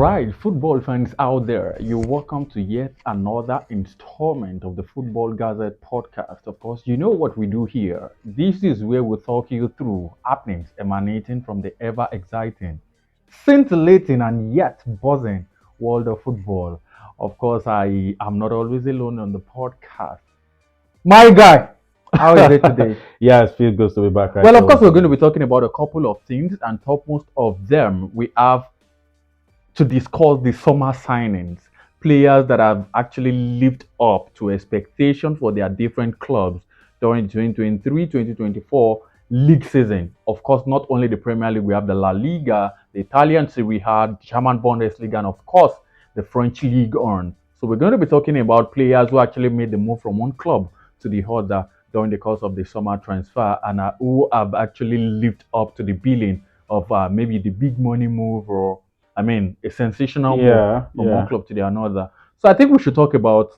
right, football fans out there, you're welcome to yet another installment of the Football Gazette podcast. Of course, you know what we do here. This is where we talk you through happenings emanating from the ever exciting, scintillating, and yet buzzing world of football. Of course, I am not always alone on the podcast. My guy, how is it today? Yeah, it feels good to be back right Well, of here course, with we're going you. to be talking about a couple of things, and topmost of them, we have to discuss the summer signings, players that have actually lived up to expectations for their different clubs during 2023-2024 league season. Of course, not only the Premier League, we have the La Liga, the Italian Serie A, the German Bundesliga, and of course, the French League on. So we're going to be talking about players who actually made the move from one club to the other during the course of the summer transfer and who have actually lived up to the billing of maybe the big money move or a sensational move Yeah, from one yeah. club to the another. So I think we should talk about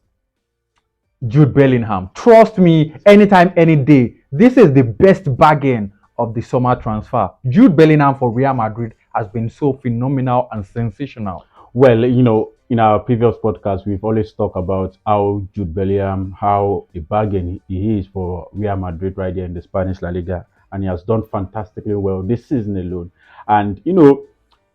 Jude Bellingham. Trust me, anytime, any day, this is the best bargain of the summer transfer. Jude Bellingham for Real Madrid has been so phenomenal and sensational. Well, in our previous podcast, we've always talked about how Jude Bellingham, how a bargain he is for Real Madrid right there in the Spanish La Liga, and he has done fantastically well this season alone. And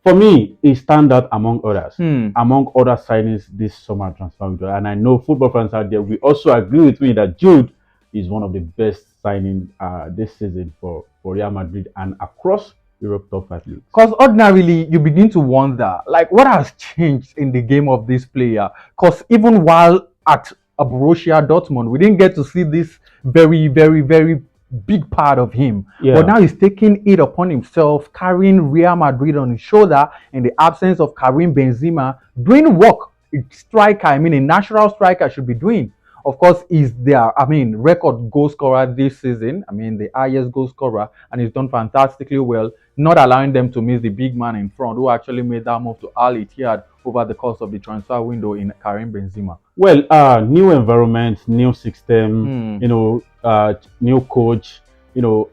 for me, he stand out Hmm. among other signings this summer transfer window. And I know football fans out there will also agree with me that Jude is one of the best signing this season for Real Madrid and across Europe top five leagues. Because ordinarily, you begin to wonder, like, what has changed in the game of this player? Because even while at Borussia Dortmund, we didn't get to see this very, very, very big part of him. But Yeah. now he's taking it upon himself, carrying Real Madrid on his shoulder in the absence of Karim Benzema, doing work a striker, a natural striker should be doing. Of course, he's their, record goal scorer this season. The highest goal scorer, and he's done fantastically well, not allowing them to miss the big man in front who actually made that move to Al Ittihad over the course of the transfer window in Karim Benzema. Well, new environment, new system, Hmm. new coach,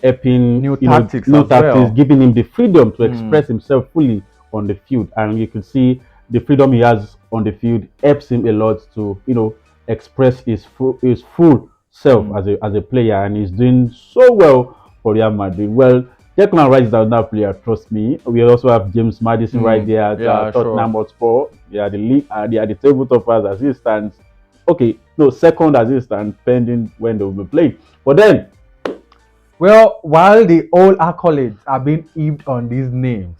helping, New tactics new as tactics, well. giving him the freedom to Hmm. express himself fully on the field. And you can see the freedom he has on the field helps him a lot to, express his full self Hmm. as a player. And he's doing so well for Real Madrid. Well, Declan Rice is another player, trust me. We also have James Madison right Hmm. there at Yeah, Tottenham sure. Hotspur. They are the table toppers as it stands. Okay, no, second as it stands, pending when they will be playing. But then, Well, while the old accolades are being heaped on these names,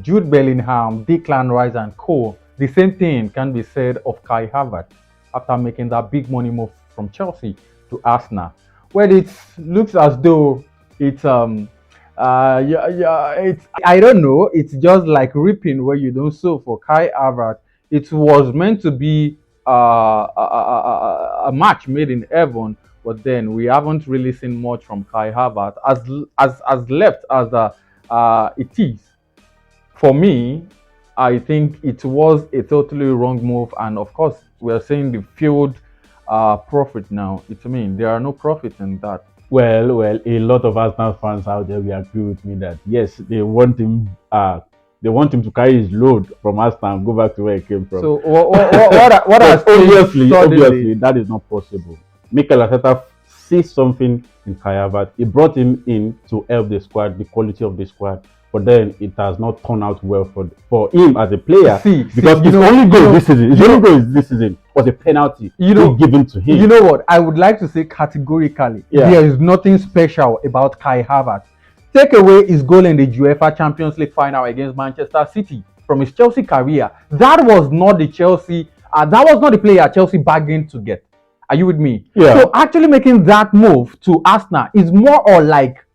Jude Bellingham, Declan Rice, and co., the same thing can be said of Kai Havertz after making that big money move from Chelsea to Arsenal. Well, it looks as though it's it's I don't know. It's just like reaping where you don't sow for Kai Havertz. It was meant to be a match made in heaven, but then we haven't really seen much from Kai Havertz as left as it is. For me, I think it was a totally wrong move, and of course, we are seeing the field profit now. There are no profits in that. a lot of Arsenal fans out there will agree with me that yes, they want him to carry his load from Arsenal and go back to where he came from. So what has But changed obviously, suddenly? that is not possible. Mikel Arteta sees something in Kai Havertz. He brought him in to help the squad, the quality of the squad. But then it has not turned out well for him as a player See, because his only goal this season, his only goal this season was a penalty you know, given to You him. know what? I would like to say categorically, Yeah. there is nothing special about Kai Havertz. Take away his goal in the UEFA Champions League final against Manchester City from his Chelsea career. That was not the Chelsea. That was not the player Chelsea bargained to get. Are you with me? Yeah. So actually making that move to Arsenal is more or like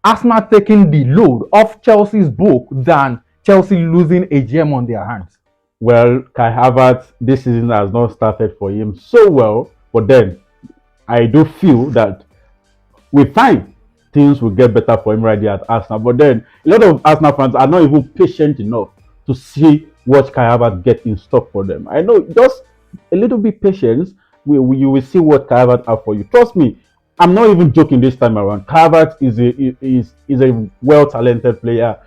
Arsenal taking the load off Chelsea's book than Chelsea losing a gem on their hands. Well, Kai Havertz this season has not started for him so well, but then I do feel that with time things will get better for him right there at Arsenal. But then a lot of Arsenal fans are not even patient enough to see what Kai Havertz get in stock for them. I know just a little bit patience, you will see what Kai Havertz have for you. Trust me, I'm not even joking this time around. Kai Havertz is a well talented player.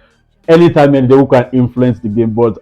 anytime and they who can influence the game. But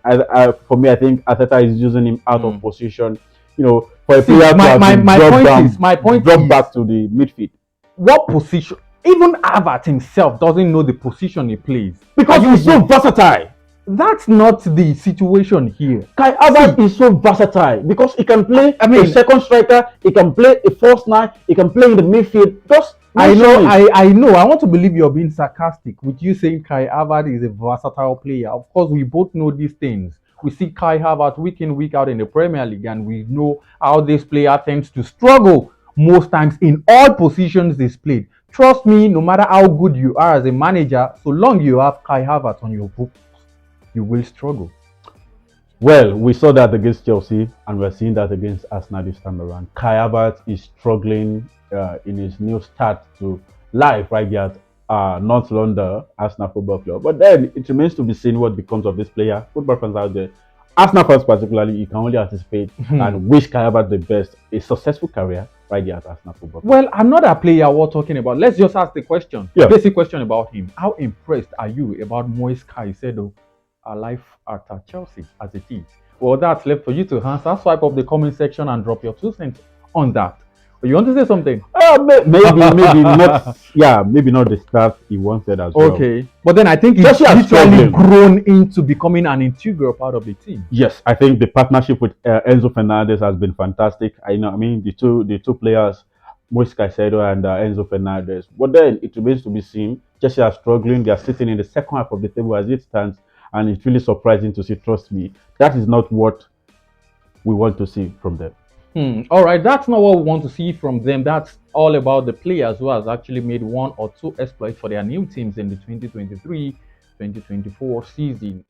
for me, I think Ateta is using him out of position. You know, for a See, player to have been my dropped point down, is, my point dropped is, back to the midfield what position? Even Havertz himself doesn't know the position he plays. because he's so versatile. That's not the situation here. Kai Havertz is so versatile because he can play I mean, a second striker, he can play a false nine, he can play in the midfield. Just I know, mention it. I know. I want to believe you're being sarcastic with you saying Kai Havertz is a versatile player. Of course, we both know these things. We see Kai Havertz week in, week out in the Premier League, and we know how this player tends to struggle most times in all positions he's played. Trust me, no matter how good you are as a manager, so long you have Kai Havertz on your books, you will struggle. Well, we saw that against Chelsea, and we're seeing that against Arsenal this time around. Kai Havertz is struggling in his new start to life right here at North London Arsenal Football Club. But then it remains to be seen what becomes of this player. Football fans out there, Arsenal fans particularly, you can only anticipate and wish Kai Havertz the best, a successful career right here at Arsenal Football Club. Well, another player we're talking about. Let's just ask the question. Yeah. Basic question about him. How impressed are you about Moise Caicedo life at Chelsea as it is? Well, that's left for you to answer. Swipe up the comment section and drop your 2 cents on that. You want to say something? Maybe not. Yeah, maybe not the stuff he wanted as well. Okay, but then I think he's Chelsea has literally struggled. grown into becoming an integral part of the team. Yes, I think the partnership with Enzo Fernandez has been fantastic. I mean, the two players, Moise Caicedo and Enzo Fernandez. But then it remains to be seen. Chelsea are struggling. They are sitting in the second half of the table as it stands, and it's really surprising to see. Trust me, that is not what we want to see from them. All right, that's not what we want to see from them. That's all about the players who has actually made 1 or 2 exploits for their new teams in the 2023-2024 season.